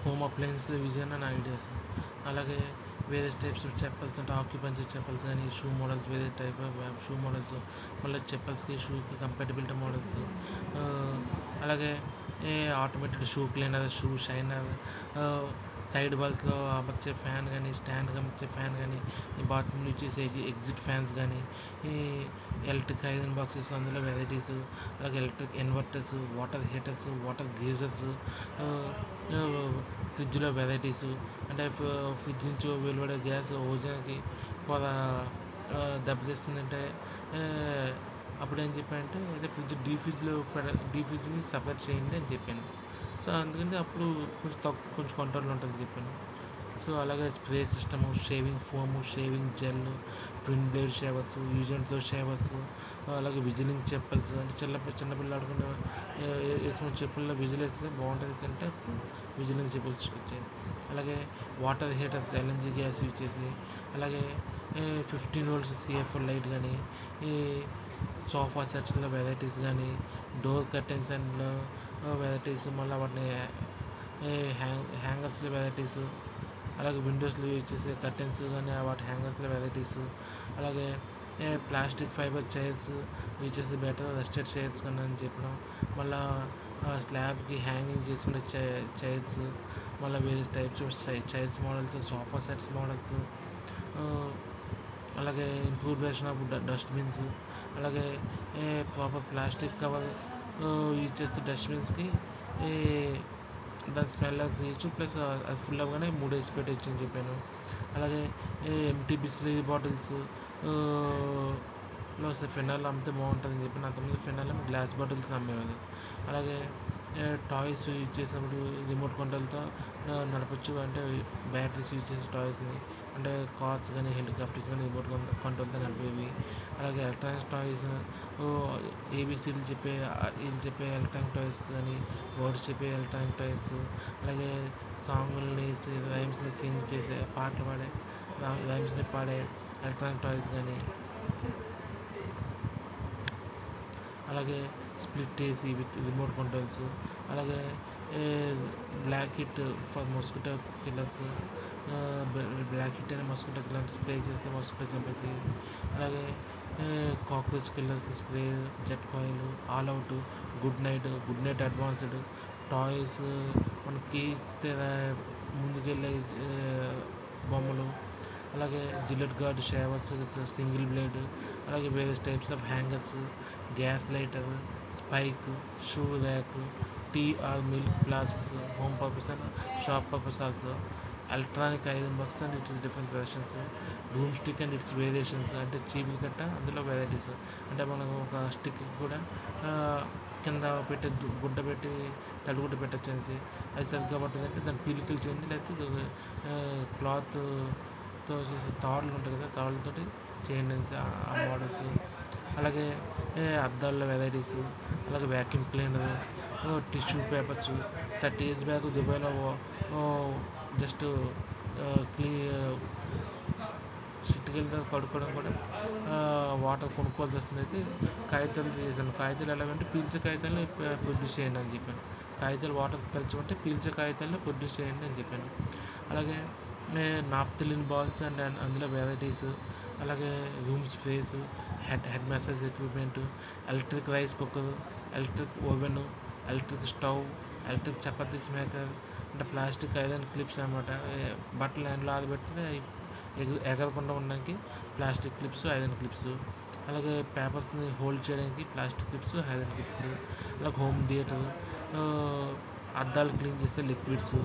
Home అప్లయన్స్‌ల vision and ideas. అలాగే various types of chappals అంటే ఆక్యుపెన్సీ చెప్పల్స్ కానీ, షూ మోడల్స్, వేరే టైప్ ఆఫ్ షూ మోడల్స్, మళ్ళీ చెప్పల్స్‌కి, షూకి కంపాటిబిలిటీ మోడల్స్. అలాగే automated shoe cleaner, shoe shiner, side వాల్స్‌లో అమర్చే ఫ్యాన్ కానీ, స్టాండ్‌కి అమర్చే ఫ్యాన్ కానీ, ఈ బాత్రూమ్‌లో యూజ్ చేసే ఎగ్జిట్ ఫ్యాన్స్ కానీ, ఈ ఎలక్ట్రిక్ ఐరన్ బాక్సెస్ అందులో వెరైటీస్, అలాగే electric inverters, water heaters, water geysers, ఫ్రిడ్జ్లో వెరైటీస్. అంటే ఫ్రిడ్జ్ నుంచి వెలువడే గ్యాస్ ఓజోన్కి కూడా దెబ్బతీస్తుందంటే అప్పుడు ఏం చెప్పానంటే అయితే ఫ్రిడ్జ్ని సపరేట్ చేయండి అని చెప్పాను. సో అందుకంటే అప్పుడు కొంచెం కంట్రోల్ ఉంటుందని చెప్పాను. సో అలాగే spray system, shaving foam, shaving gel, twin blade shavers, యూజెంట్తో షేవర్స్, అలాగే విజిలింగ్ చెప్పల్స్ అంటే చిన్నపిల్లలు ఆడుకునే వేసుకున్న చెప్పుల్లో విజిల్ వేస్తే బాగుంటుంది అంటే విజిలింగ్ చెప్పల్స్ వచ్చాయి. అలాగే water heaters LNG gas use చేసి, అలాగే 15 వోల్ట్స్ సిఎఫ్ లైట్ కానీ, ఈ సోఫా సెట్స్లో వెరైటీస్ కానీ, డోర్ కర్టెన్స్ అండ్ వెరైటీస్, మళ్ళీ వాటిని హ్యాంగర్స్లో వెరైటీస్, అలాగే విండోస్లో యూజ్ చేసే కర్టెన్స్ కానీ వాటి హ్యాంగర్స్లో వెరైటీస్, అలాగే ప్లాస్టిక్ ఫైబర్ చైర్స్ యూజ్ చేసే బెటర్ రెస్టెడ్ చైర్స్ కానీ అని చెప్పడం, మళ్ళీ స్లాబ్కి హ్యాంగింగ్ చేసుకునే చైర్స్, మళ్ళీ various types of chairs models, sofa sets models, అలాగే ఇంప్రూవ్ వెర్షన్ ఆఫ్ డస్ట్బిన్స్, అలాగే ప్రాపర్ ప్లాస్టిక్ కవర్ యూజ్ చేసే డస్ట్బిన్స్కి దాని స్మెల్ తీయచ్చు, ప్లస్ అది ఫుల్ అవ్వగానే 3 వేసి పెట్టచ్చు అని చెప్పాను. అలాగే ఎంటీ బిస్లరీ బాటిల్స్ లో ఫెనాల్ అమ్మితే బాగుంటుందని చెప్పాను. అంతకుముందు ఫెనాల్ గ్లాస్ బాటిల్స్ అమ్మేవారు. అలాగే టాయ్స్ యూజ్ చేసినప్పుడు రిమోట్ కంట్రోల్తో నడపచ్చు, అంటే బ్యాటరీస్ యూజ్ చేసే టాయ్స్ని, అంటే కార్స్ కానీ హెలికాప్టర్స్ కానీ రిమోట్ కంట్రోల్తో నడిపేవి. అలాగే ఎలక్ట్రానిక్ టాయ్స్, ఏబీసీలు చెప్పే ఎలక్ట్రానిక్ టాయ్స్ కానీ, వర్డ్స్ చెప్పే ఎలక్ట్రానిక్ టాయ్స్, అలాగే సాంగుల్ని రైమ్స్ని సింగ్ చేసే పాటలు పాడే రైమ్స్ని పాడే ఎలక్ట్రానిక్ టాయ్స్ కానీ, అలాగే split AC with remote controls, అలాగే Black Hit for mosquito killers, Black Hit అనే మస్కిటో కిల్లర్ స్ప్రే చేస్తే మస్కిటో చంపేసి, అలాగే cockroach killers spray, jet coil, All Out, Good Knight advanced toys, మనకి ముందుకెళ్ళే బొమ్మలు, అలాగే Gillette Guard shavers with single blade, అలాగే various types of hangers, gas lighter, spike, shoe rack, tea or milk flasks, home purpose and shop purpose also, electronic iron box and it's different versions, room stick and it's variations, అంటే చీపులు కట్ట అందులో varieties, అంటే మనం ఒక stick కూడా కింద పెట్టి గుడ్డ పెట్టి తడిగుడ్డ పెట్టచ్చు అనేసి, అది సరిగ్గా పడుతుందంటే దాన్ని పీలికలు చేయండి, లేకపోతే క్లాత్తో చేసే తాళ్ళు ఉంటాయి కదా, తాళ్ళతోటి చేయండి అనేసి ఆ మోడల్స్. అలాగే అద్దాల్లో వెరైటీస్, అలాగే vacuum cleaner, tissue papers. 30 years back దుబాయ్లో జస్ట్ క్లీ చిటికెళ్ళతో కడుక్కోవడం కూడా వాటర్ కొనుక్కోవాల్సి వస్తుంది. అయితే కాగితాలు చేశాను. కాగితాలు ఎలాగంటే పీల్చే కాగితాలను ప్రొడ్యూస్ చేయండి అని చెప్పాను. కాగితాలు వాటర్ పీల్చమంటే పీల్చే కాగితాలను ప్రొడ్యూస్ చేయండి అని చెప్పాను. అలాగే నాప్థలిన్ బాల్స్ అండ్ అందులో వెరైటీస్, అలాగే room sprays, head massage equipment, electric rice cooker, electric oven, electric stove, electric chapatis maker, అంటే ప్లాస్టిక్ ఐరన్ క్లిప్స్ అనమాట. బట్టలు ఎండలో ఆరబెడితే ఎగరకుండా ఉండడానికి ప్లాస్టిక్ క్లిప్స్, ఐరన్ క్లిప్స్, అలాగే పేపర్స్ని హోల్డ్ చేయడానికి ప్లాస్టిక్ క్లిప్స్, ఐరన్ క్లిప్స్, అలాగే హోమ్ థియేటర్, అద్దాలు క్లీన్ చేసే లిక్విడ్స్,